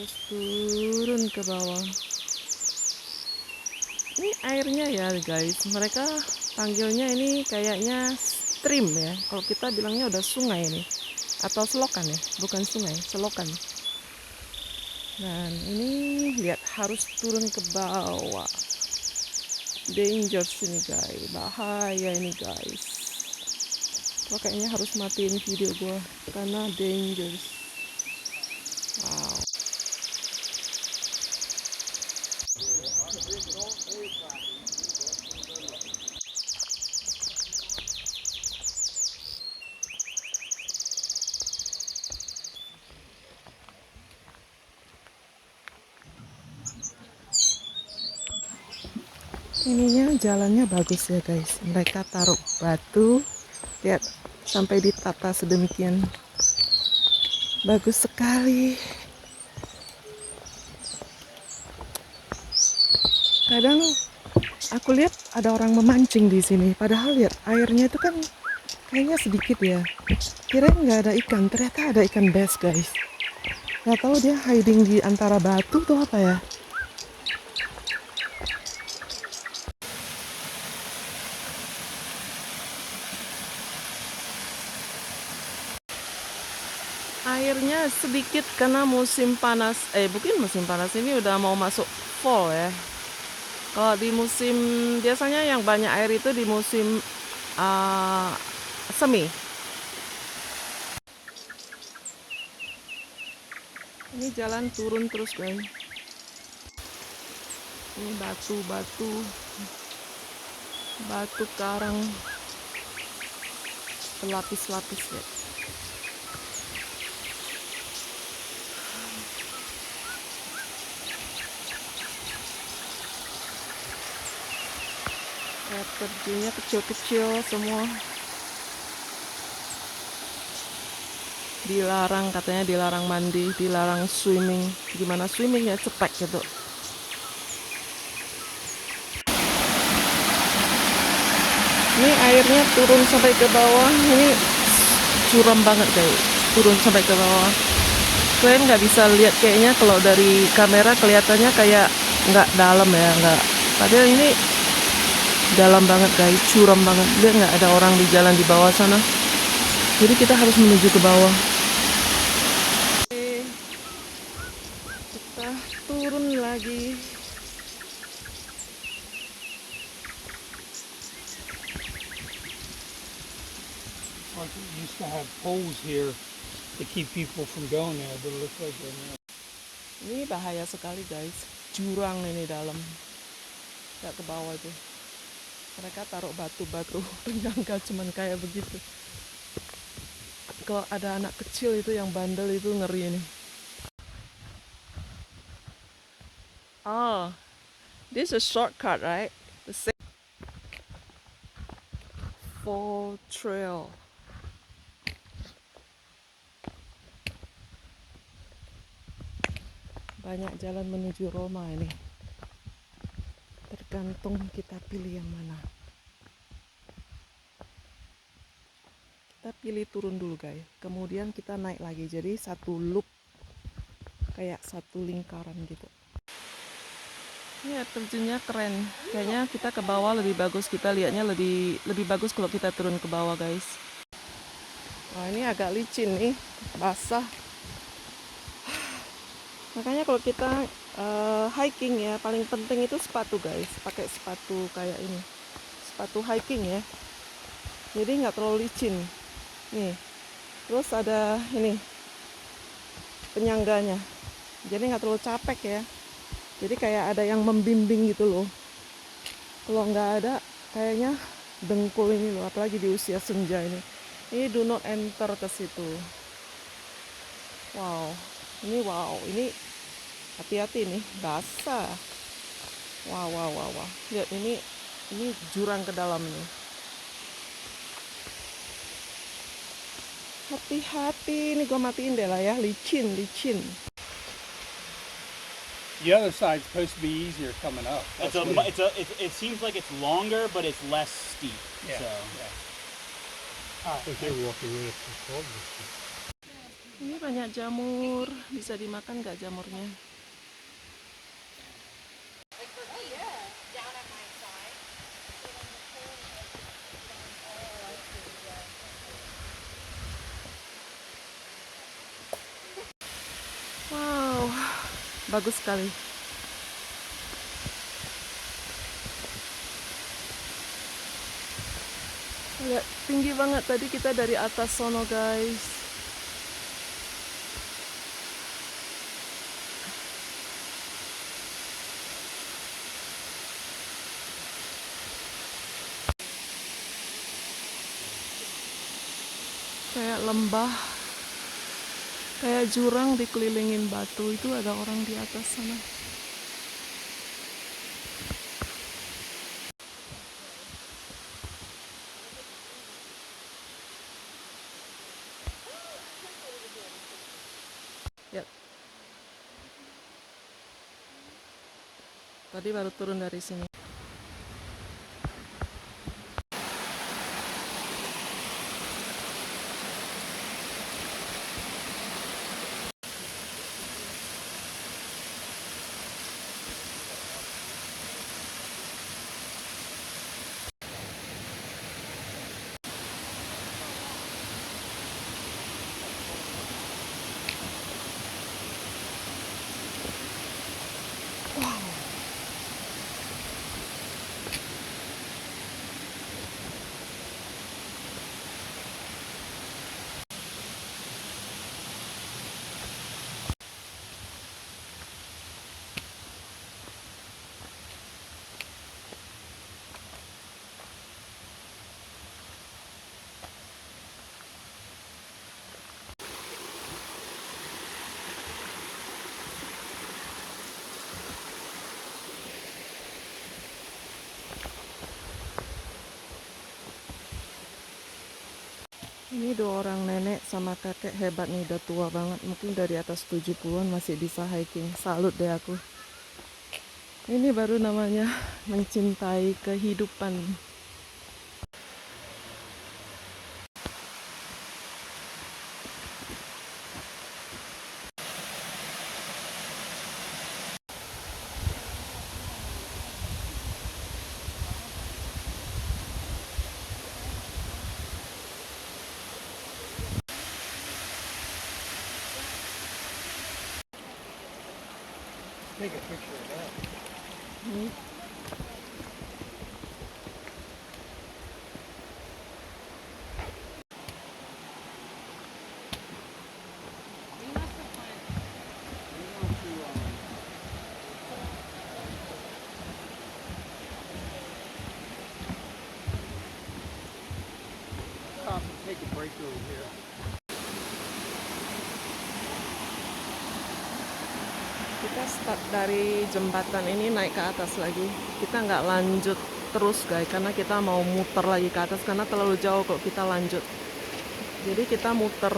harus turun ke bawah. Ini airnya ya guys, mereka panggilnya ini kayaknya stream ya. Kalau kita bilangnya udah sungai ini, atau selokan ya, bukan sungai, selokan. Dan ini lihat harus turun ke bawah. Dangerous ini guys, bahaya ini guys. Gua kayaknya harus matiin video gua karena dangerous. Wow. Ininya jalannya bagus ya guys. Mereka taruh batu, lihat sampai ditata sedemikian. Bagus sekali. Kadang aku lihat ada orang memancing di sini. Padahal lihat airnya itu kan kayaknya sedikit ya. Kirain nggak ada ikan, ternyata ada ikan bass guys. Nggak tahu dia hiding di antara batu tuh apa ya. Airnya sedikit karena musim panas, bukan musim panas, ini udah mau masuk fall ya. Kalau di musim, biasanya yang banyak air itu di musim semi. Ini jalan turun terus guys. Ini batu-batu, batu karang berlapis-lapis ya. Air terjunnya kecil-kecil semua. Dilarang, katanya dilarang mandi, dilarang swimming. Gimana swimmingnya cepet gitu. Ini airnya turun sampai ke bawah. Ini curam banget guys, turun sampai ke bawah. Kalian nggak bisa lihat kayaknya kalau dari kamera kelihatannya kayak nggak dalam ya, nggak. Padahal ini dalam banget guys, curam banget. Lihat nggak ada orang di jalan di bawah sana. Jadi kita harus menuju ke bawah. Oke, kita turun lagi. We used to have poles here to keep people from going there, but it looks like they're not. Ini bahaya sekali guys, jurang ini dalam. Nggak ke bawah tuh. Mereka taruh batu-batu penyangga cuman kayak begitu. Kalau ada anak kecil itu yang bandel itu ngeri ini. Oh, this is a shortcut, right? The same fall trail. Banyak jalan menuju Roma ini. Tergantung kita pilih yang mana. Kita pilih turun dulu guys. Kemudian kita naik lagi. Jadi satu loop. Kayak satu lingkaran gitu. Ini air terjunnya keren. Kayaknya kita ke bawah lebih bagus. Kita lihatnya lebih bagus kalau kita turun ke bawah guys. Wah ini agak licin nih. Basah. Makanya kalau kita hiking ya, paling penting itu sepatu guys. Pakai sepatu kayak ini, sepatu hiking ya. Jadi nggak terlalu licin. Nih, terus ada ini penyangganya. Jadi nggak terlalu capek ya. Jadi kayak ada yang membimbing gitu loh. Kalau nggak ada, kayaknya dengkul ini loh. Apalagi di usia senja ini. Ini do not enter ke situ. Wow, ini hati-hati nih, basah. Wah. Lihat ini jurang ke dalam nih. Hati-hati, ini gua matiin deh lah ya, licin. The other side's supposed to be easier coming up. It seems like it's longer, but it's less steep. Yeah. So. Yeah. I think they're walking right up the fall. Ini banyak jamur, bisa dimakan nggak jamurnya? Wow, bagus sekali. Lihat, tinggi banget tadi kita dari atas sono, guys. Kayak lembah, kayak jurang dikelilingin batu. Itu ada orang di atas sana. Ya, tadi baru turun dari sini. Ini dua orang nenek sama kakek hebat nih, udah tua banget. Mungkin dari atas 70-an masih bisa hiking. Salut deh aku. Ini baru namanya mencintai kehidupan. Take a picture of that. Hmm. Stop and take a break over here. Kita start dari jembatan ini naik ke atas lagi. Kita nggak lanjut terus guys, karena kita mau muter lagi ke atas karena terlalu jauh kalau kita lanjut. Jadi kita muter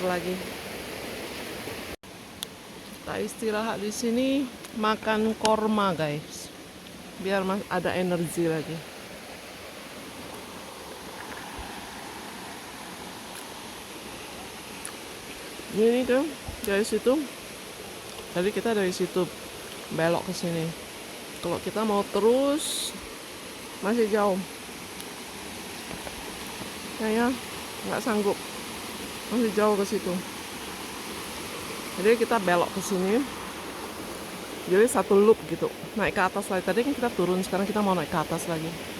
lagi. Kita istirahat di sini, makan korma guys, biar ada energi lagi. Ini tuh dari situ. Tadi kita dari situ belok ke sini. Kalau kita mau terus masih jauh. Kayaknya nggak sanggup. Masih jauh ke situ. Jadi kita belok ke sini. Jadi satu loop gitu. Naik ke atas lagi. Tadi kan kita turun, sekarang kita mau naik ke atas lagi.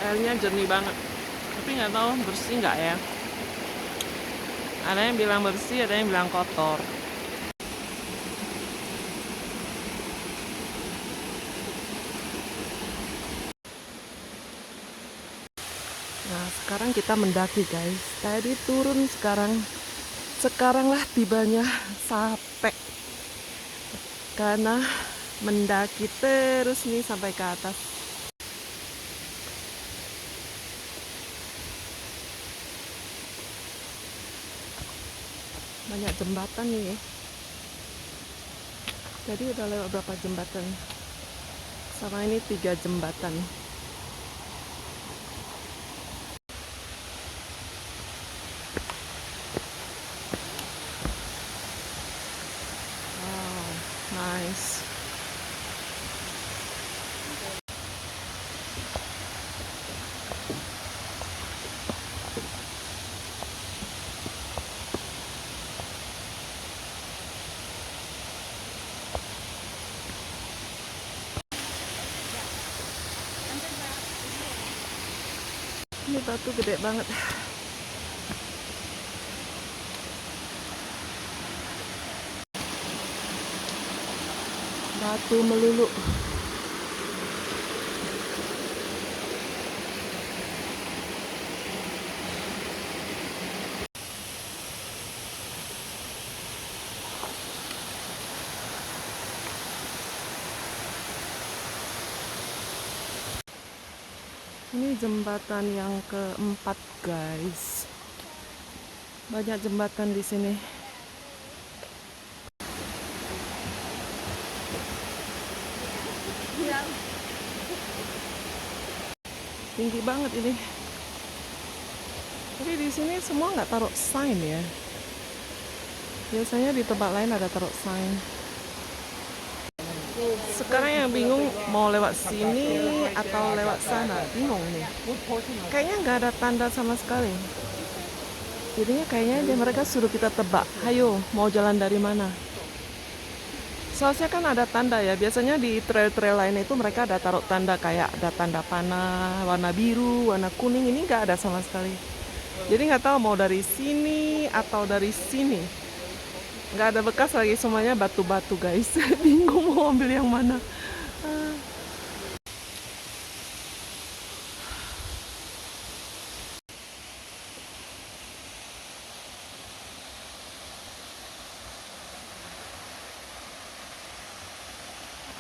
Airnya jernih banget, tapi nggak tahu bersih nggak ya. Ada yang bilang bersih, ada yang bilang kotor. Nah sekarang kita mendaki guys. Tadi turun, sekaranglah tibanya sampai, karena mendaki terus nih sampai ke atas. Banyak jembatan nih ya. Tadi udah lewat berapa jembatan. Sama ini 3 jembatan. Wow, nice. Ini batu gede banget. Batu melulu. Ini jembatan yang keempat, guys. Banyak jembatan di sini. Tinggi banget ini. Tapi di sini semua nggak taruh sign ya. Biasanya di tempat lain ada taruh sign. Sekarang yang bingung mau lewat sini atau lewat sana. Bingung nih. Kayaknya nggak ada tanda sama sekali. Jadinya kayaknya mereka suruh kita tebak. Hayo, mau jalan dari mana? Soalnya kan ada tanda ya. Biasanya di trail-trail lain itu mereka ada taruh tanda kayak ada tanda panah, warna biru, warna kuning. Ini nggak ada sama sekali. Jadi nggak tahu mau dari sini atau dari sini. Nggak ada bekas lagi, semuanya batu-batu, guys. Bingung mau ambil yang mana.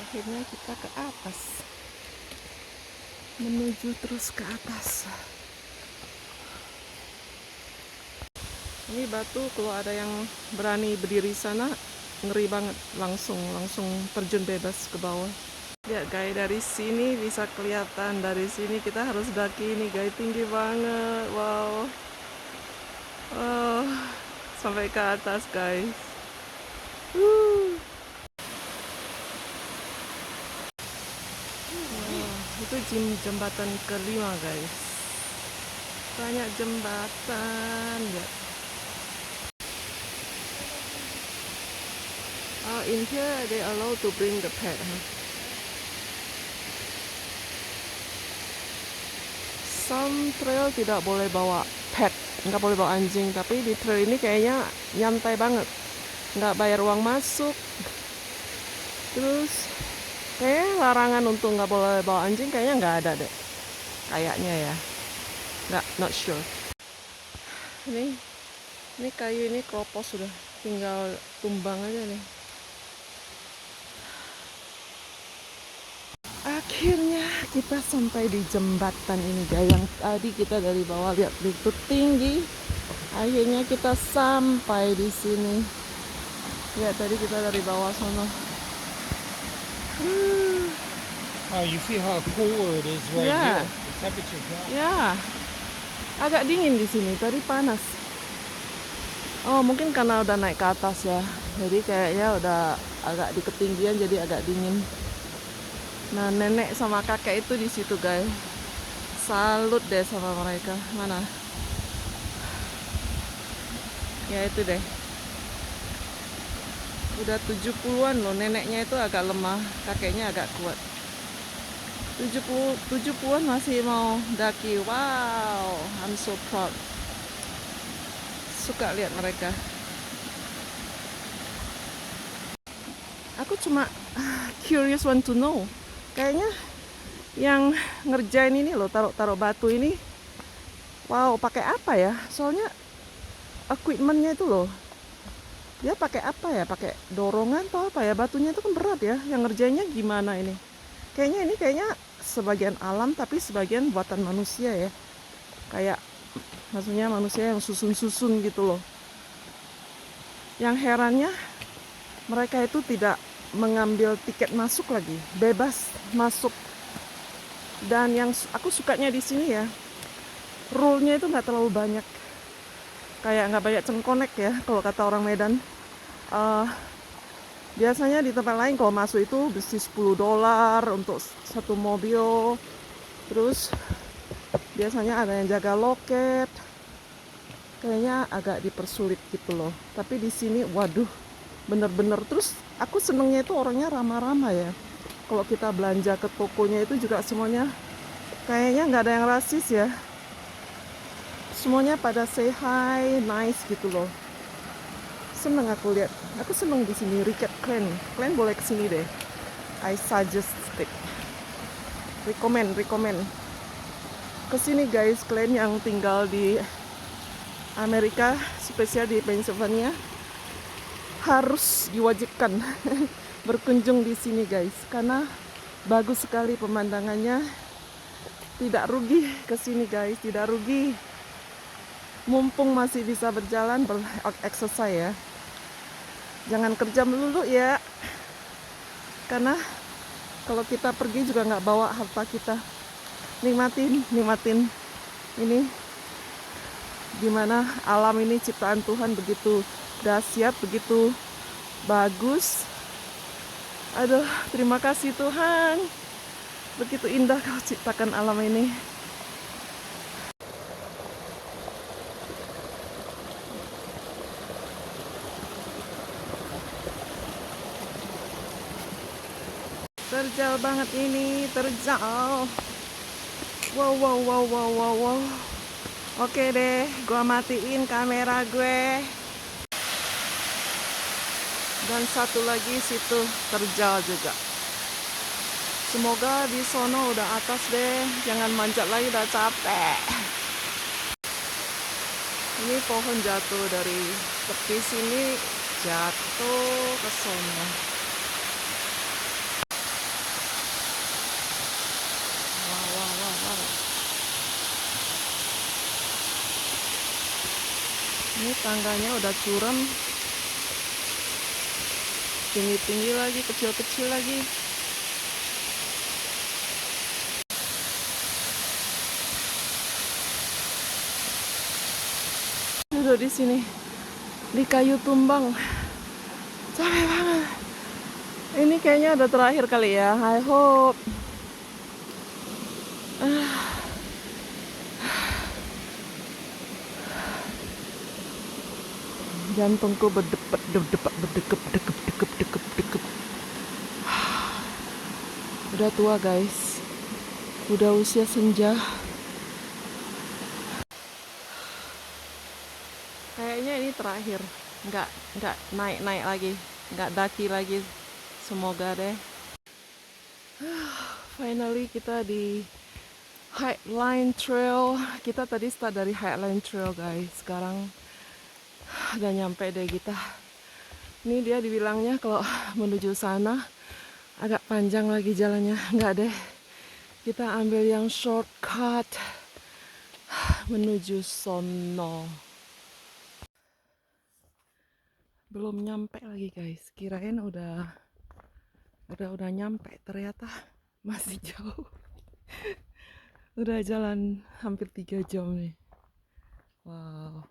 Akhirnya kita ke atas, menuju terus ke atas. Ini batu, kalau ada yang berani berdiri sana, ngeri banget, langsung terjun bebas ke bawah. Lihat guys, dari sini bisa kelihatan, dari sini kita harus daki ini guys, tinggi banget. Wow, sampai ke atas guys. Itu jembatan kelima guys. Banyak jembatan ya. Oh, in here they allow to bring the pet, huh? Some trail tidak boleh bawa pet, nggak boleh bawa anjing, tapi di trail ini kayaknya nyantai banget, nggak bayar uang masuk. Terus kayaknya larangan untuk nggak boleh bawa anjing kayaknya nggak ada deh, kayaknya ya, not sure. Ini kayu ini keropos, sudah tinggal tumbang aja nih. Akhirnya kita sampai di jembatan ini guys, yang tadi kita dari bawah lihat itu tinggi. Akhirnya kita sampai di sini. Ya, tadi kita dari bawah sana. Oh, you see how cooler it is right Yeah. here. The temperature drops. Ya, agak dingin di sini. Tadi panas. Oh, mungkin karena udah naik ke atas ya. Jadi kayaknya udah agak di ketinggian, jadi agak dingin. Nah, nenek sama kakek itu di situ guys. Salut deh sama mereka. Mana? Ya itu deh. Udah 70-an loh, neneknya itu agak lemah, kakeknya agak kuat. 70-an masih mau daki. Wow, I'm so proud. Suka lihat mereka. Aku cuma curious want to know. Kayaknya yang ngerjain ini loh, taruh batu ini, wow, pakai apa ya? Soalnya equipmentnya itu loh, dia pakai apa ya? Pakai dorongan atau apa ya? Batunya itu kan berat ya. Yang ngerjainnya gimana ini? Kayaknya sebagian alam, tapi sebagian buatan manusia ya. Kayak maksudnya manusia yang susun gitu loh. Yang herannya mereka itu tidak mengambil tiket masuk lagi, bebas masuk. Dan yang aku sukanya di sini ya, rule-nya itu nggak terlalu banyak, kayak nggak banyak cengkonek ya kalau kata orang Medan. Eh, biasanya di tempat lain kalau masuk itu mesti $10 untuk satu mobil, terus biasanya ada yang jaga loket, kayaknya agak dipersulit gitu loh. Tapi di sini waduh, bener-bener. Terus aku senengnya itu orangnya ramah-ramah ya. Kalau kita belanja ke tokonya itu juga semuanya kayaknya nggak ada yang rasis ya, semuanya pada say hi, nice gitu loh. Seneng aku lihat, aku seneng di sini. Richard Clan, kalian boleh kesini deh. I suggest it, recommend kesini guys. Kalian yang tinggal di Amerika, spesial di Pennsylvania, harus diwajibkan berkunjung di sini guys, karena bagus sekali pemandangannya. Tidak rugi ke sini guys, tidak rugi. Mumpung masih bisa berjalan, exercise ya. Jangan kerja melulu ya, karena kalau kita pergi juga nggak bawa harta kita. Nikmatin ini, dimana alam ini ciptaan Tuhan begitu dahsyat, begitu bagus. Aduh, terima kasih Tuhan, begitu indah Kau ciptakan alam ini. Terjal banget ini, terjal. Wow. Oke deh, gua matiin kamera gue. Dan satu lagi situ terjal juga. Semoga di sono udah atas deh, jangan manjat lagi, udah capek. Ini pohon jatuh dari tepi sini, jatuh ke sono. Wow. Ini tangganya udah curam, tinggi-tinggi lagi, kecil-kecil lagi. Duduk di sini di kayu tumbang, capek banget. Ini kayaknya udah terakhir kali ya, I hope. Jantungku berdekap. Udah tua guys, udah usia senja. Kayaknya ini terakhir, nggak naik lagi, nggak daki lagi. Semoga deh. Finally kita di Highline Trail. Kita tadi start dari Highline Trail guys, sekarang udah nyampe deh kita. Ini dia dibilangnya kalau menuju sana agak panjang lagi jalannya. Nggak deh, kita ambil yang shortcut menuju sono. Belum nyampe lagi guys, kirain udah nyampe, ternyata masih jauh. Udah jalan hampir 3 jam nih. Wow.